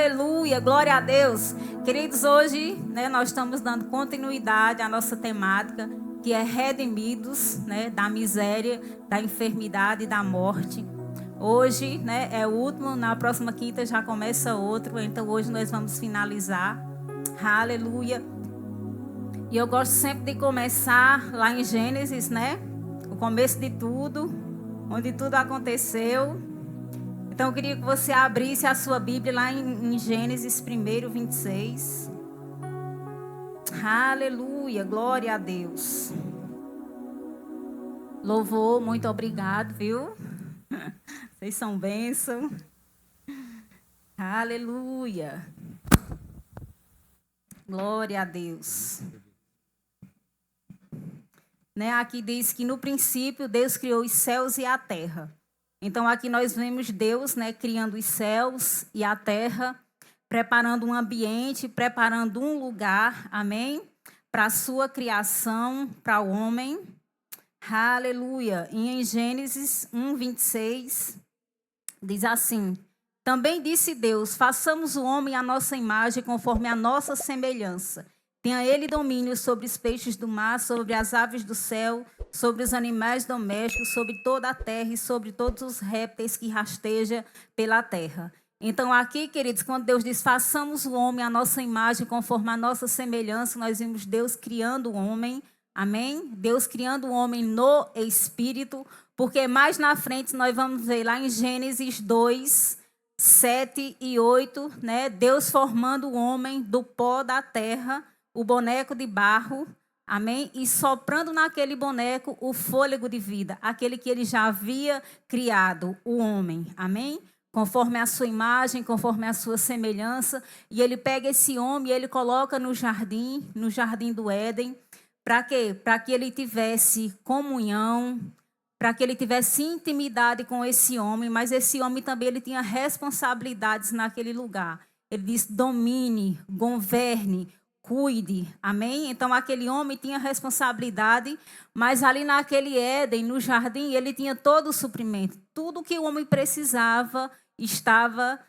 Aleluia, glória a Deus. Queridos, hoje, nós estamos dando continuidade à nossa temática, que é redimidos, da miséria, da enfermidade e da morte. Hoje, é o último, na próxima quinta já começa outro, então hoje nós vamos finalizar. Aleluia. E eu gosto sempre de começar lá em Gênesis, o começo de tudo, onde tudo aconteceu. Então eu queria que você abrisse a sua Bíblia lá em Gênesis 1, 26. Aleluia, glória a Deus. Louvor, muito obrigado, viu? Vocês são bênção. Aleluia. Glória a Deus. Aqui diz que no princípio Deus criou os céus e a terra. Então aqui nós vemos Deus, criando os céus e a terra, preparando um ambiente, preparando um lugar, amém? Para a sua criação, para o homem. Aleluia. E em Gênesis 1, 26, diz assim: também disse Deus, façamos o homem à nossa imagem, conforme a nossa semelhança. Tenha ele domínio sobre os peixes do mar, sobre as aves do céu, sobre os animais domésticos, sobre toda a terra e sobre todos os répteis que rastejam pela terra. Então aqui, queridos, quando Deus diz, façamos o homem à nossa imagem, conforme a nossa semelhança, nós vimos Deus criando o homem, amém? Deus criando o homem no Espírito, porque mais na frente nós vamos ver lá em Gênesis 2, 7 e 8, Deus formando o homem do pó da terra, o boneco de barro, amém? E soprando naquele boneco o fôlego de vida, aquele que ele já havia criado, o homem, amém? Conforme a sua imagem, conforme a sua semelhança. E ele pega esse homem e ele coloca no jardim do Éden. Para quê? Para que ele tivesse comunhão, para que ele tivesse intimidade com esse homem. Mas esse homem também ele tinha responsabilidades naquele lugar. Ele diz, domine, governe, cuide, amém? Então aquele homem tinha responsabilidade, mas ali naquele Éden, no jardim, ele tinha todo o suprimento. Tudo que o homem precisava estava,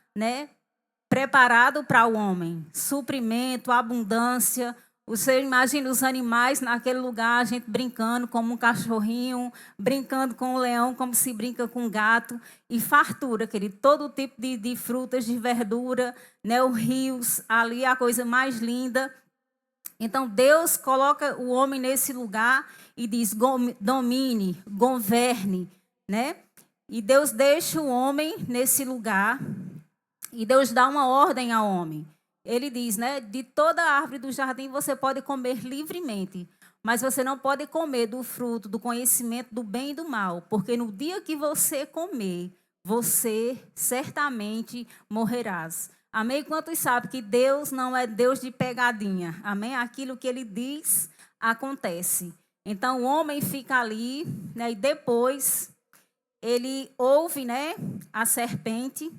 preparado para o homem. Suprimento, abundância. Você imagina os animais naquele lugar, a gente brincando como um cachorrinho, brincando com o leão, como se brinca com um gato. E fartura, querido, todo tipo de frutas, de verdura, os rios, ali a coisa mais linda. Então, Deus coloca o homem nesse lugar e diz, domine, governe, E Deus deixa o homem nesse lugar e Deus dá uma ordem ao homem. Ele diz, de toda árvore do jardim você pode comer livremente, mas você não pode comer do fruto, do conhecimento do bem e do mal, porque no dia que você comer, você certamente morrerás. Amém? Quantos sabem que Deus não é Deus de pegadinha? Amém? Aquilo que ele diz, acontece. Então, o homem fica ali, e depois ele ouve, a serpente.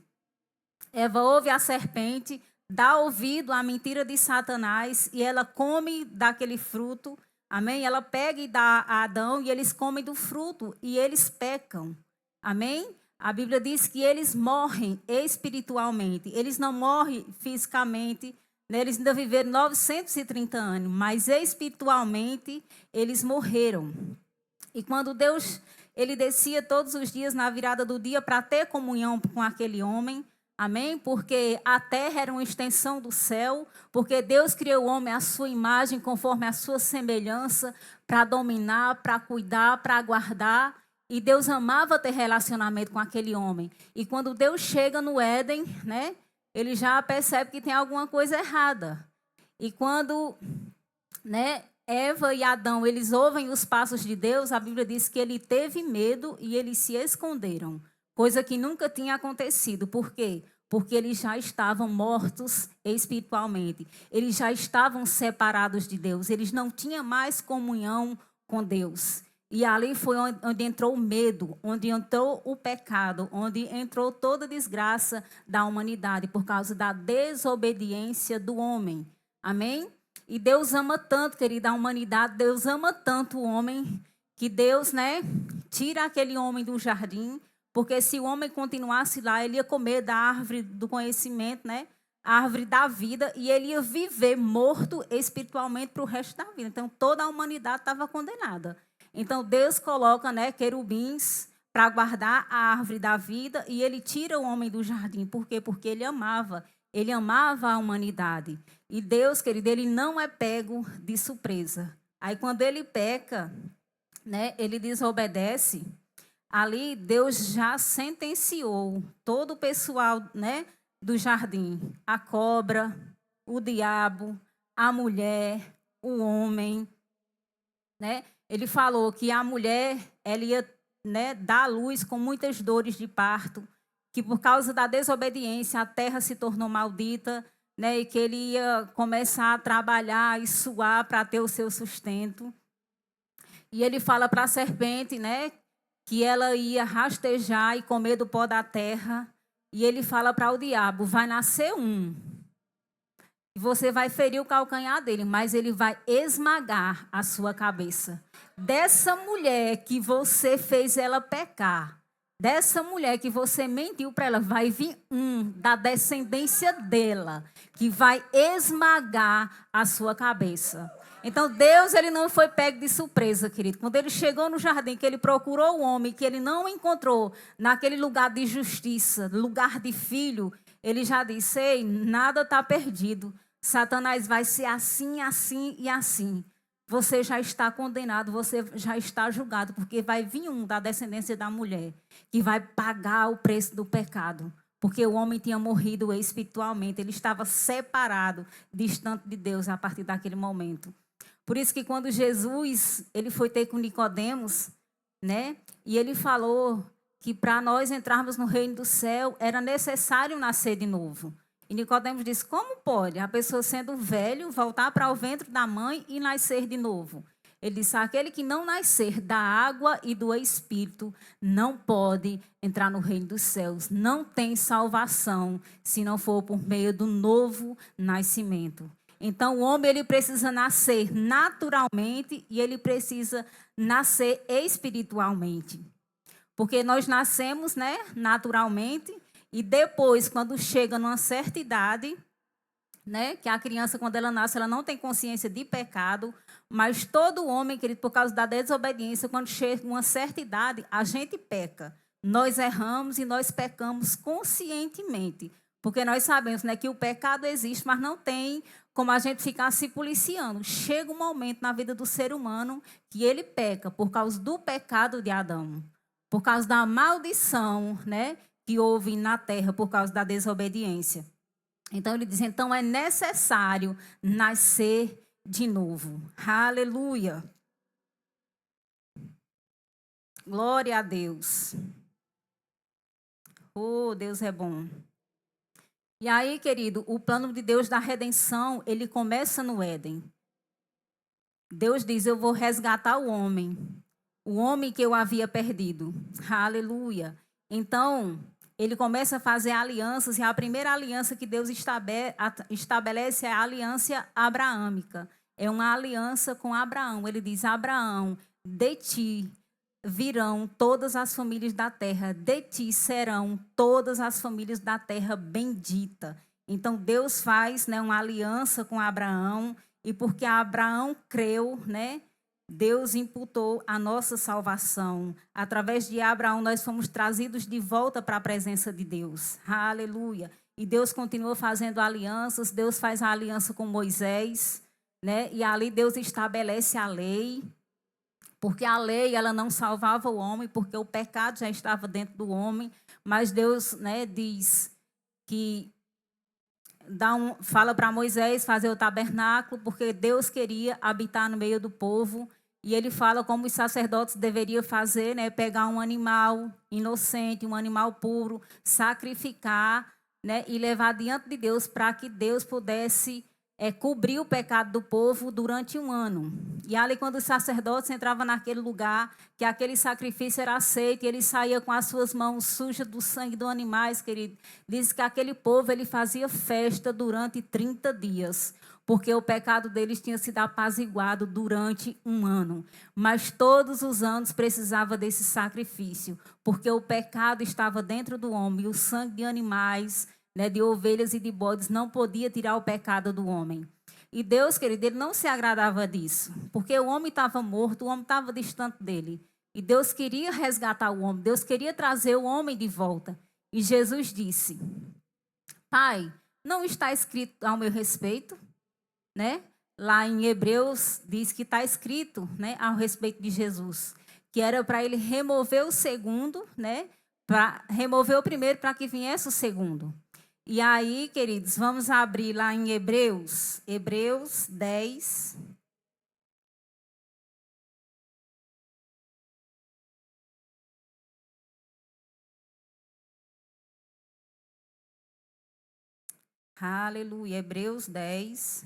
Eva ouve a serpente, dá ouvido à mentira de Satanás e ela come daquele fruto. Amém? Ela pega e dá a Adão e eles comem do fruto e eles pecam. Amém? A Bíblia diz que eles morrem espiritualmente. Eles não morrem fisicamente. Eles ainda viveram 930 anos. Mas espiritualmente, eles morreram. E quando Deus ele descia todos os dias na virada do dia para ter comunhão com aquele homem. Amém? Porque a terra era uma extensão do céu. Porque Deus criou o homem à sua imagem, conforme a sua semelhança, para dominar, para cuidar, para guardar. E Deus amava ter relacionamento com aquele homem. E quando Deus chega no Éden, ele já percebe que tem alguma coisa errada. E quando, Eva e Adão, eles ouvem os passos de Deus, a Bíblia diz que ele teve medo e eles se esconderam. Coisa que nunca tinha acontecido. Por quê? Porque eles já estavam mortos espiritualmente. Eles já estavam separados de Deus. Eles não tinham mais comunhão com Deus. E ali foi onde entrou o medo, onde entrou o pecado, onde entrou toda a desgraça da humanidade, por causa da desobediência do homem. Amém? E Deus ama tanto, querida, a humanidade, Deus ama tanto o homem, que Deus, tira aquele homem do jardim, porque se o homem continuasse lá, ele ia comer da árvore do conhecimento, a árvore da vida, e ele ia viver morto espiritualmente para o resto da vida. Então, toda a humanidade estava condenada. Então, Deus coloca, né, querubins para guardar a árvore da vida, e ele tira o homem do jardim. Por quê? Porque ele amava a humanidade. E Deus, querido, ele não é pego de surpresa. Aí, quando ele peca, né, ele desobedece, ali Deus já sentenciou todo o pessoal, né, do jardim, a cobra, o diabo, a mulher, o homem, né? Ele falou que a mulher, ela ia, né, dar à luz com muitas dores de parto, que por causa da desobediência a terra se tornou maldita, né, e que ele ia começar a trabalhar e suar para ter o seu sustento. E ele fala para a serpente, né, que ela ia rastejar e comer do pó da terra. E ele fala para o diabo, vai nascer um. E você vai ferir o calcanhar dele, mas ele vai esmagar a sua cabeça. Dessa mulher que você fez ela pecar, dessa mulher que você mentiu para ela, vai vir um da descendência dela, que vai esmagar a sua cabeça. Então, Deus, ele não foi pego de surpresa, querido. Quando ele chegou no jardim, que ele procurou o homem, que ele não encontrou naquele lugar de justiça, lugar de filho, ele já disse, ei, nada está perdido. Satanás vai ser assim, assim e assim. Você já está condenado, você já está julgado, porque vai vir um da descendência da mulher, que vai pagar o preço do pecado. Porque o homem tinha morrido espiritualmente, ele estava separado, distante de Deus a partir daquele momento. Por isso que quando Jesus ele foi ter com Nicodemos, né? E ele falou que para nós entrarmos no reino do céu era necessário nascer de novo. E Nicodemos disse: como pode a pessoa sendo velho voltar para o ventre da mãe e nascer de novo? Ele disse: aquele que não nascer da água e do Espírito não pode entrar no reino dos céus. Não tem salvação se não for por meio do novo nascimento. Então, o homem ele precisa nascer naturalmente e ele precisa nascer espiritualmente. Porque nós nascemos, né, naturalmente, e depois, quando chega numa certa idade, né, que a criança, quando ela nasce, ela não tem consciência de pecado, mas todo homem, querido, por causa da desobediência, quando chega uma certa idade, a gente peca. Nós erramos e nós pecamos conscientemente. Porque nós sabemos, né, que o pecado existe, mas não tem como a gente ficar se policiando. Chega um momento na vida do ser humano que ele peca por causa do pecado de Adão, por causa da maldição, né, que houve na terra por causa da desobediência. Então ele diz, então é necessário nascer de novo. Aleluia. Glória a Deus. Oh, Deus é bom. E aí, querido, o plano de Deus da redenção, ele começa no Éden. Deus diz, eu vou resgatar o homem que eu havia perdido. Aleluia. Então, ele começa a fazer alianças, e a primeira aliança que Deus estabelece é a aliança abraâmica. É uma aliança com Abraão. Ele diz, Abraão, de ti virão todas as famílias da terra, de ti serão todas as famílias da terra bendita. Então Deus faz, né, uma aliança com Abraão, e porque Abraão creu, né, Deus imputou a nossa salvação. Através de Abraão nós fomos trazidos de volta para a presença de Deus. Aleluia. E Deus continua fazendo alianças, Deus faz a aliança com Moisés, né? E ali Deus estabelece a lei. Porque a lei ela não salvava o homem, porque o pecado já estava dentro do homem. Mas Deus, né, diz que fala para Moisés fazer o tabernáculo, porque Deus queria habitar no meio do povo. E ele fala como os sacerdotes deveriam fazer, né, pegar um animal inocente, um animal puro, sacrificar, né, e levar diante de Deus para que Deus pudesse cobrir o pecado do povo durante um ano. E ali, quando os sacerdotes entravam naquele lugar, que aquele sacrifício era aceito, e ele saía com as suas mãos sujas do sangue dos animais, querido, diz que aquele povo ele fazia festa durante 30 dias, porque o pecado deles tinha sido apaziguado durante um ano. Mas todos os anos precisava desse sacrifício, porque o pecado estava dentro do homem, e o sangue de animais né, de ovelhas e de bodes, não podia tirar o pecado do homem. E Deus, querido, ele não se agradava disso, porque o homem estava morto, o homem estava distante dele. E Deus queria resgatar o homem, Deus queria trazer o homem de volta. E Jesus disse: Pai, não está escrito ao meu respeito, né? Lá em Hebreus diz que está escrito, né, ao respeito de Jesus, que era para ele remover o segundo, né? Para remover o primeiro para que viesse o segundo. E aí, queridos, vamos abrir lá em Hebreus 10. Aleluia, Hebreus 10.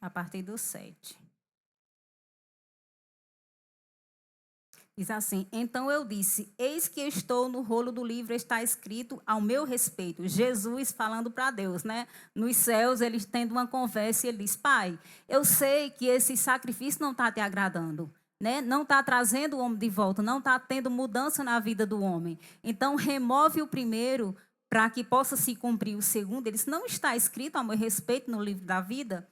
A partir do 7. Diz assim: Então eu disse: Eis que estou no rolo do livro, está escrito ao meu respeito. Jesus falando para Deus, né? Nos céus, eles tendo uma conversa e ele diz: Pai, eu sei que esse sacrifício não está te agradando, né? Não está trazendo o homem de volta, não está tendo mudança na vida do homem. Então remove o primeiro para que possa se cumprir o segundo. Ele disse: Não está escrito ao meu respeito no livro da vida?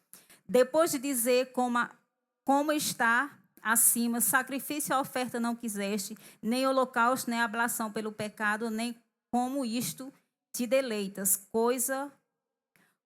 Depois de dizer como está acima, sacrifício e oferta não quiseste, nem holocausto, nem ablação pelo pecado, nem como isto te deleitas,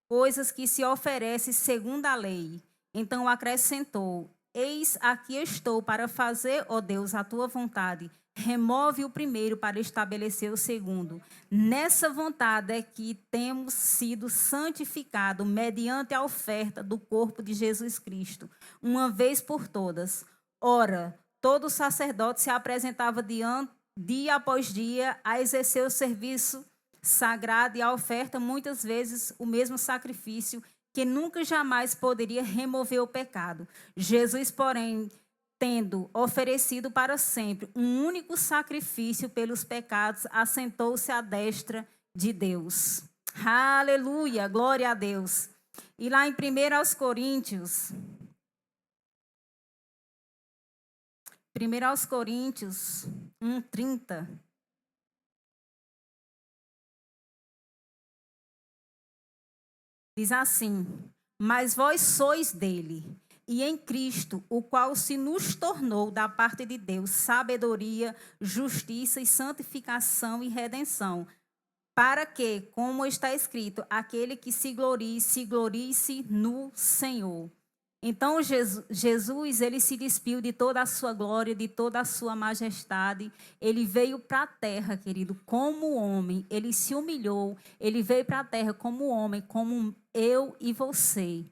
coisas que se oferecem segundo a lei. Então acrescentou: Eis aqui estou para fazer, ó Deus, a tua vontade. Remove o primeiro para estabelecer o segundo. Nessa vontade é que temos sido santificados mediante a oferta do corpo de Jesus Cristo, uma vez por todas. Ora, todo sacerdote se apresentava dia após dia a exercer o serviço sagrado e a oferta, muitas vezes o mesmo sacrifício, que nunca jamais poderia remover o pecado. Jesus, porém, tendo oferecido para sempre um único sacrifício pelos pecados, assentou-se à destra de Deus. Aleluia, glória a Deus. E lá em 1 Coríntios, 1 Coríntios 1:30. Diz assim: Mas vós sois dele, e em Cristo, o qual se nos tornou da parte de Deus sabedoria, justiça e santificação e redenção, para que, como está escrito, aquele que se glorie-se no Senhor. Então Jesus, ele se despiu de toda a sua glória, de toda a sua majestade. Ele veio para a terra, querido, como homem. Ele se humilhou. Ele veio para a terra como homem, como eu e você.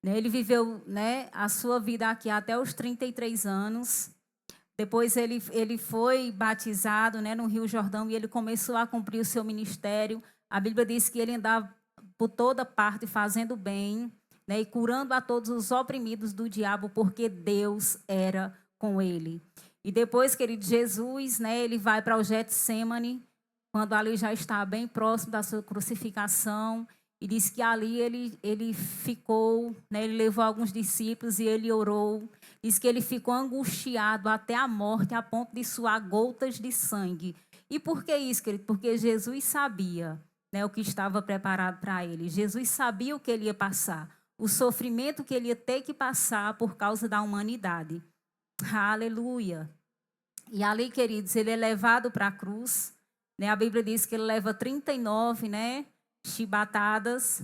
Né? Ele viveu, né, a sua vida aqui até os 33 anos. Depois ele foi batizado, né, no Rio Jordão e ele começou a cumprir o seu ministério. A Bíblia diz que ele andava por toda parte fazendo bem, né, e curando a todos os oprimidos do diabo, porque Deus era com ele. E depois, querido, Jesus, né, ele vai para o Getsêmani, quando ali já está bem próximo da sua crucificação, e diz que ali ele ficou, né, ele levou alguns discípulos e ele orou. Diz que ele ficou angustiado até a morte, a ponto de suar gotas de sangue. E por que isso, querido? Porque Jesus sabia, né, o que estava preparado para ele. Jesus sabia o que ele ia passar, o sofrimento que ele ia ter que passar por causa da humanidade. Aleluia. E ali, queridos, ele é levado para a cruz. Né? A Bíblia diz que ele leva 39, né, chibatadas.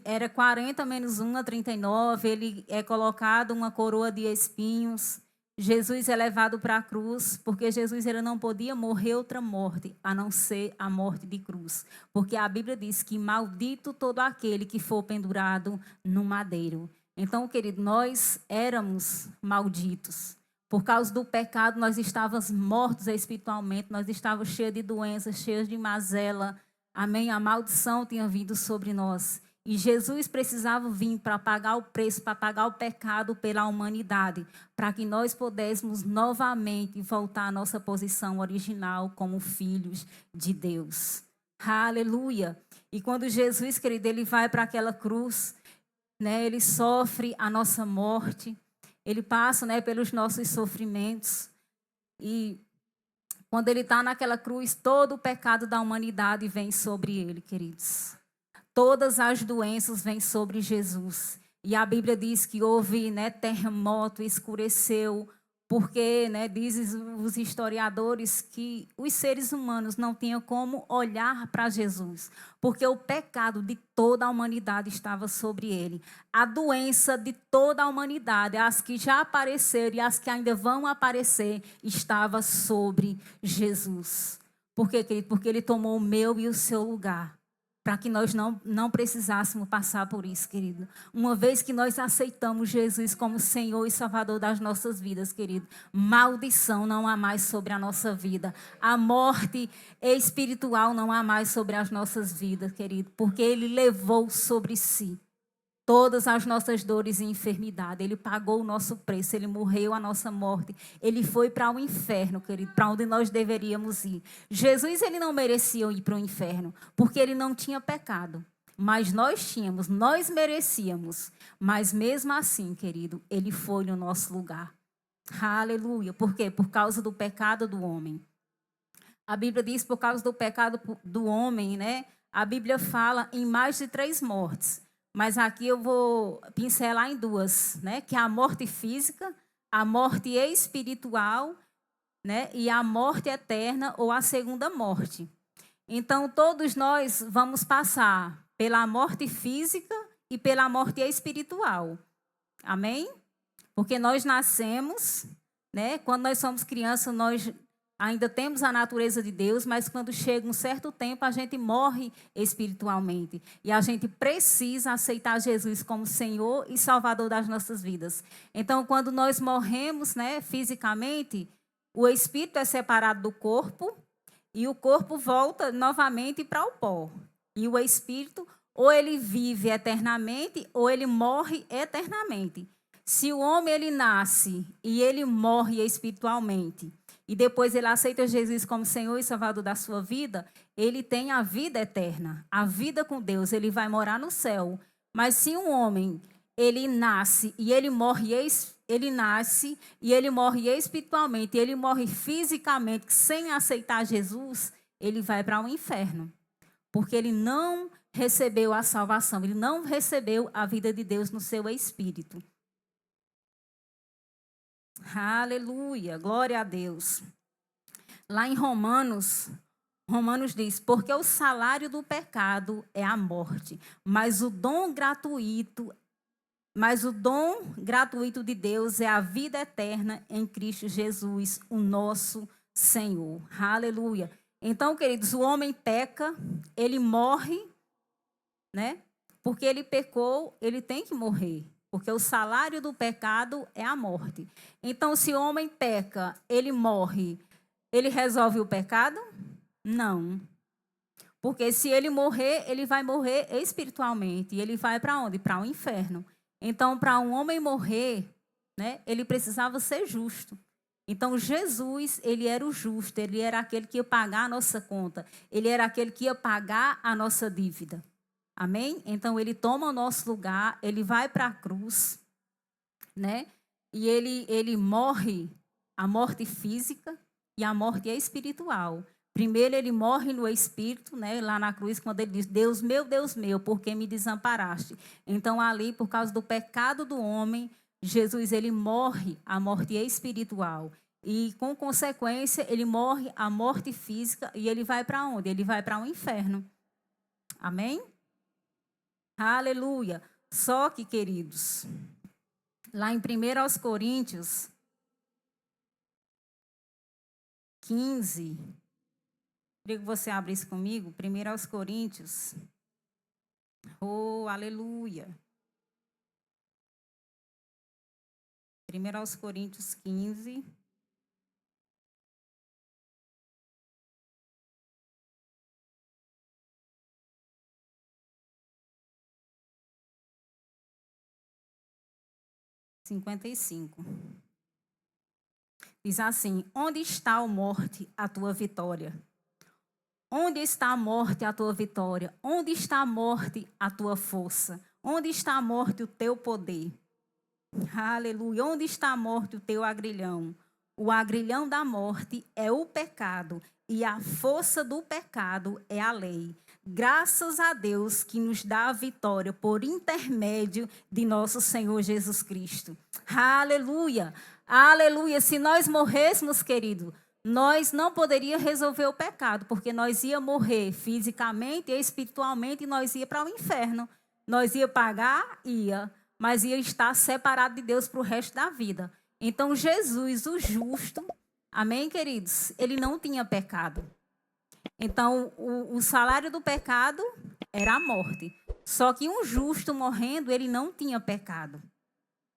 Era 40 menos 1 a 39. Ele é colocado uma coroa de espinhos. Jesus é levado para a cruz, porque Jesus ele não podia morrer outra morte, a não ser a morte de cruz. Porque a Bíblia diz que maldito todo aquele que for pendurado no madeiro. Então, querido, nós éramos malditos. Por causa do pecado, nós estávamos mortos espiritualmente, nós estávamos cheios de doenças, cheios de mazela. Amém? A maldição tinha vindo sobre nós. E Jesus precisava vir para pagar o preço, para pagar o pecado pela humanidade, para que nós pudéssemos novamente voltar à nossa posição original como filhos de Deus. Aleluia! E quando Jesus, querido, ele vai para aquela cruz, né, ele sofre a nossa morte. Ele passa, né, pelos nossos sofrimentos. E quando ele está naquela cruz, todo o pecado da humanidade vem sobre ele, queridos. Todas as doenças vêm sobre Jesus. E a Bíblia diz que houve, né, terremoto, escureceu, porque, né, dizem os historiadores que os seres humanos não tinham como olhar para Jesus, porque o pecado de toda a humanidade estava sobre ele. A doença de toda a humanidade, as que já apareceram e as que ainda vão aparecer, estava sobre Jesus. Por quê, querido? Porque ele tomou o meu e o seu lugar, para que nós não precisássemos passar por isso, querido. Uma vez que nós aceitamos Jesus como Senhor e Salvador das nossas vidas, querido, maldição não há mais sobre a nossa vida. A morte espiritual não há mais sobre as nossas vidas, querido, porque Ele levou sobre si todas as nossas dores e enfermidade. Ele pagou o nosso preço, ele morreu a nossa morte. Ele foi para o inferno, querido, para onde nós deveríamos ir. Jesus, ele não merecia ir para o inferno, porque ele não tinha pecado. Mas nós tínhamos, nós merecíamos. Mas mesmo assim, querido, ele foi no nosso lugar. Aleluia. Por quê? Por causa do pecado do homem. A Bíblia diz por causa do pecado do homem, né? A Bíblia fala em mais de 3 mortes. Mas aqui eu vou pincelar em 2, né? Que é a morte física, a morte espiritual, né? E a morte eterna ou a segunda morte. Então, todos nós vamos passar pela morte física e pela morte espiritual. Amém? Porque nós nascemos, né? Quando nós somos crianças, nós ainda temos a natureza de Deus, mas quando chega um certo tempo, a gente morre espiritualmente. E a gente precisa aceitar Jesus como Senhor e Salvador das nossas vidas. Então, quando nós morremos, né, fisicamente, o espírito é separado do corpo e o corpo volta novamente para o pó. E o espírito, ou ele vive eternamente, ou ele morre eternamente. Se o homem ele nasce e ele morre espiritualmente, e depois ele aceita Jesus como Senhor e Salvador da sua vida, ele tem a vida eterna, a vida com Deus, ele vai morar no céu. Mas se um homem, ele nasce e ele morre, ele nasce e ele morre espiritualmente, ele morre fisicamente sem aceitar Jesus, ele vai para o inferno. Porque ele não recebeu a salvação, ele não recebeu a vida de Deus no seu espírito. Aleluia, glória a Deus. Lá em Romanos diz, porque o salário do pecado é a morte, mas o dom gratuito de Deus é a vida eterna em Cristo Jesus, o nosso Senhor. Aleluia. Então, queridos, o homem peca, ele morre, né? Porque ele pecou, ele tem que morrer. Porque o salário do pecado é a morte. Então, se o homem peca, ele morre, ele resolve o pecado? Não. Porque se ele morrer, ele vai morrer espiritualmente. E ele vai para onde? Para o inferno. Então, para um homem morrer, né, ele precisava ser justo. Então, Jesus, ele era o justo, ele era aquele que ia pagar a nossa conta. Ele era aquele que ia pagar a nossa dívida. Amém? Então, ele toma o nosso lugar, ele vai para a cruz, né? E ele morre a morte física e a morte espiritual. Primeiro, ele morre no espírito, né? Lá na cruz, quando ele diz, Deus meu, por que me desamparaste? Então, ali, por causa do pecado do homem, Jesus, ele morre a morte espiritual. E, com consequência, ele morre a morte física e ele vai para onde? Ele vai para o inferno. Amém? Aleluia. Só que, queridos, lá em 1 Coríntios 15, queria que você abrisse comigo, 1 Coríntios. Oh, aleluia. 1 Coríntios 15. Diz assim: onde está a morte, a tua vitória? Onde está a morte, a tua vitória? Onde está a morte, a tua força? Onde está a morte, o teu poder? Aleluia. Onde está a morte, o teu agrilhão? O agrilhão da morte é o pecado e a força do pecado é a lei. Graças a Deus que nos dá a vitória por intermédio de nosso Senhor Jesus Cristo. Aleluia. Aleluia. Se nós morrêssemos, querido, nós não poderíamos resolver o pecado, porque nós ia morrer fisicamente e espiritualmente e nós ia para o inferno. Nós ia pagar, mas ia estar separado de Deus para o resto da vida. Então, Jesus, o justo, amém, queridos? Ele não tinha pecado. Então, o salário do pecado era a morte. Só que um justo morrendo, ele não tinha pecado.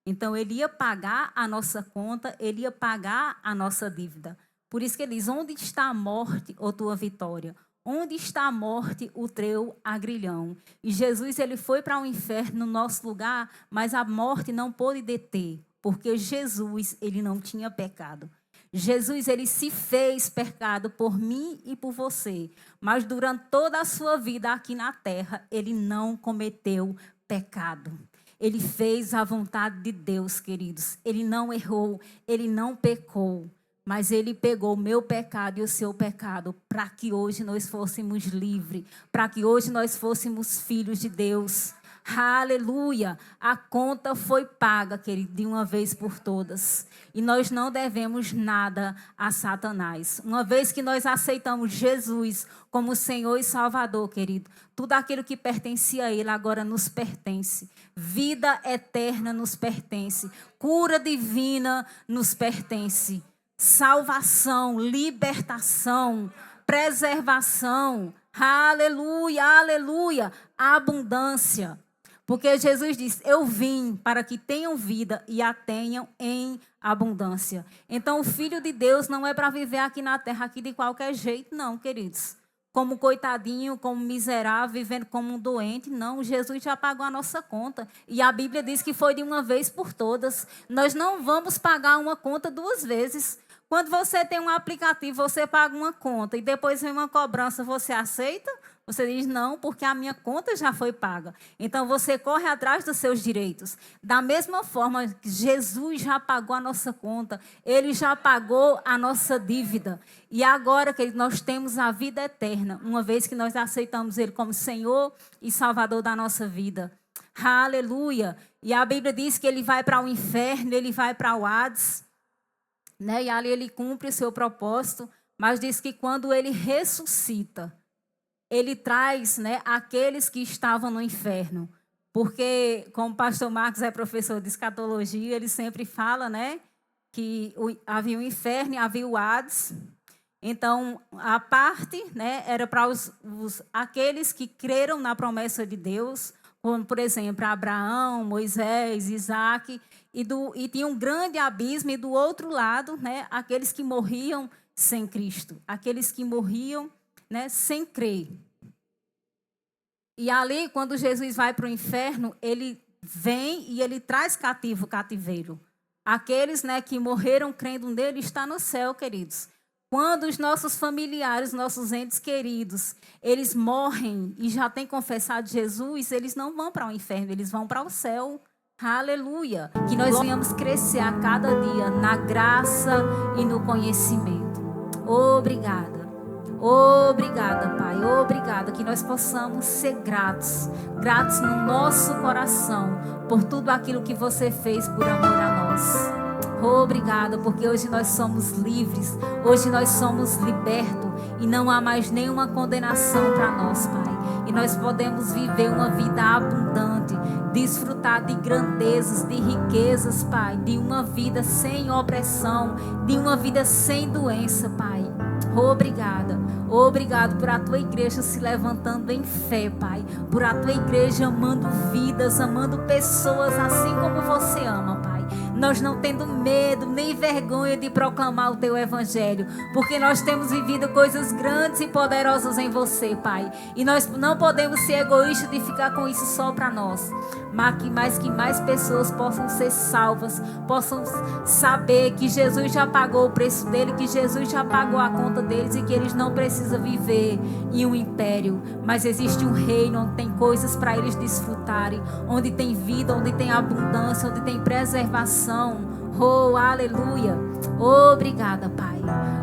Então, ele ia pagar a nossa conta, ele ia pagar a nossa dívida. Por isso que ele diz, onde está a morte ou tua vitória? Onde está a morte, o teu agrilhão? E Jesus, ele foi para o inferno no nosso lugar, mas a morte não pôde deter, porque Jesus, ele não tinha pecado. Jesus, ele se fez pecado por mim e por você, mas durante toda a sua vida aqui na terra, ele não cometeu pecado. Ele fez a vontade de Deus, queridos. Ele não errou, ele não pecou. Mas ele pegou o meu pecado e o seu pecado para que hoje nós fôssemos livres, para que hoje nós fôssemos filhos de Deus. Aleluia! A conta foi paga, querido, de uma vez por todas. E nós não devemos nada a Satanás. Uma vez que nós aceitamos Jesus como Senhor e Salvador, querido, tudo aquilo que pertencia a Ele agora nos pertence. Vida eterna nos pertence. Cura divina nos pertence. Salvação, libertação, preservação, aleluia, aleluia, abundância. Porque Jesus disse, eu vim para que tenham vida e a tenham em abundância. Então o Filho de Deus não é para viver aqui na terra aqui de qualquer jeito, não, queridos. Como coitadinho, como miserável, vivendo como um doente. Não, Jesus já pagou a nossa conta. E a Bíblia diz que foi de uma vez por todas. Nós não vamos pagar uma conta duas vezes. Quando você tem um aplicativo, você paga uma conta e depois vem uma cobrança, você aceita? Você diz não, porque a minha conta já foi paga. Então, você corre atrás dos seus direitos. Da mesma forma que Jesus já pagou a nossa conta, Ele já pagou a nossa dívida. E agora, querido, nós temos a vida eterna, uma vez que nós aceitamos Ele como Senhor e Salvador da nossa vida. Aleluia! E a Bíblia diz que Ele vai para o inferno, Ele vai para o Hades, né? E ali Ele cumpre o seu propósito, mas diz que quando Ele ressuscita, Ele traz, né, aqueles que estavam no inferno. Porque, como o pastor Marcos é professor de escatologia, ele sempre fala, né, que havia o inferno e havia o Hades. Então, a parte, né, era para aqueles que creram na promessa de Deus, como, por exemplo, Abraão, Moisés, Isaac, e tinha um grande abismo, e do outro lado, né, aqueles que morriam sem Cristo, aqueles que morriam, né, sem crer. E ali, quando Jesus vai para o inferno, ele vem e ele traz cativo o cativeiro. Aqueles, né, que morreram crendo nele estão no céu, queridos. Quando os nossos familiares, nossos entes queridos, eles morrem e já têm confessado Jesus, eles não vão para o inferno, eles vão para o céu. Aleluia! Que nós venhamos crescer a cada dia na graça e no conhecimento. Obrigada. Obrigada, Pai. Obrigada que nós possamos ser gratos. Gratos no nosso coração por tudo aquilo que você fez por amor a nós. Obrigada, porque hoje nós somos livres. Hoje nós somos libertos. E não há mais nenhuma condenação para nós, Pai. E nós podemos viver uma vida abundante. Desfrutar de grandezas, de riquezas, Pai. De uma vida sem opressão. De uma vida sem doença, Pai. Obrigada. Obrigado por a tua igreja se levantando em fé, Pai. Por a tua igreja amando vidas, amando pessoas assim como você ama, Pai. Nós não tendo medo nem vergonha de proclamar o teu evangelho, porque nós temos vivido coisas grandes e poderosas em você, Pai. E nós não podemos ser egoístas de ficar com isso só para nós, mas que mais pessoas possam ser salvas, possam saber que Jesus já pagou o preço dele, que Jesus já pagou a conta deles e que eles não precisam viver em um império, mas existe um reino onde tem coisas para eles desfrutarem, onde tem vida, onde tem abundância, onde tem preservação. Oh, aleluia. Obrigada, Pai.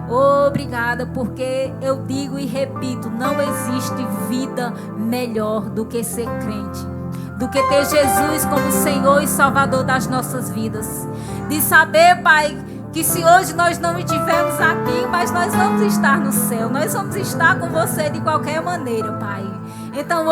Obrigada, porque eu digo e repito, não existe vida melhor do que ser crente, do que ter Jesus como Senhor e Salvador das nossas vidas. De saber, Pai, que se hoje nós não estivermos aqui, mas nós vamos estar no céu, nós vamos estar com você de qualquer maneira, Pai. Então,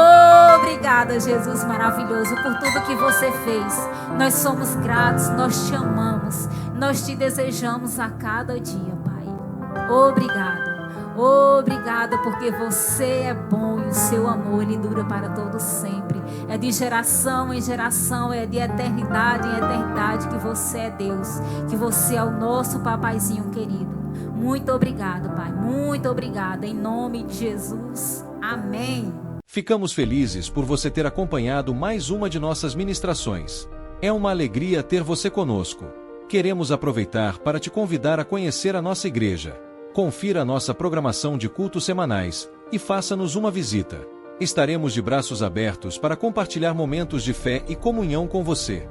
obrigada, Jesus maravilhoso, por tudo que você fez. Nós somos gratos, nós te amamos, nós te desejamos a cada dia, Pai. Obrigado. Obrigada, porque você é bom e o seu amor, ele dura para todo sempre. É de geração em geração, é de eternidade em eternidade que você é Deus, que você é o nosso papaizinho querido. Muito obrigado, Pai. Muito obrigada. Em nome de Jesus. Amém. Ficamos felizes por você ter acompanhado mais uma de nossas ministrações. É uma alegria ter você conosco. Queremos aproveitar para te convidar a conhecer a nossa igreja. Confira a nossa programação de cultos semanais e faça-nos uma visita. Estaremos de braços abertos para compartilhar momentos de fé e comunhão com você.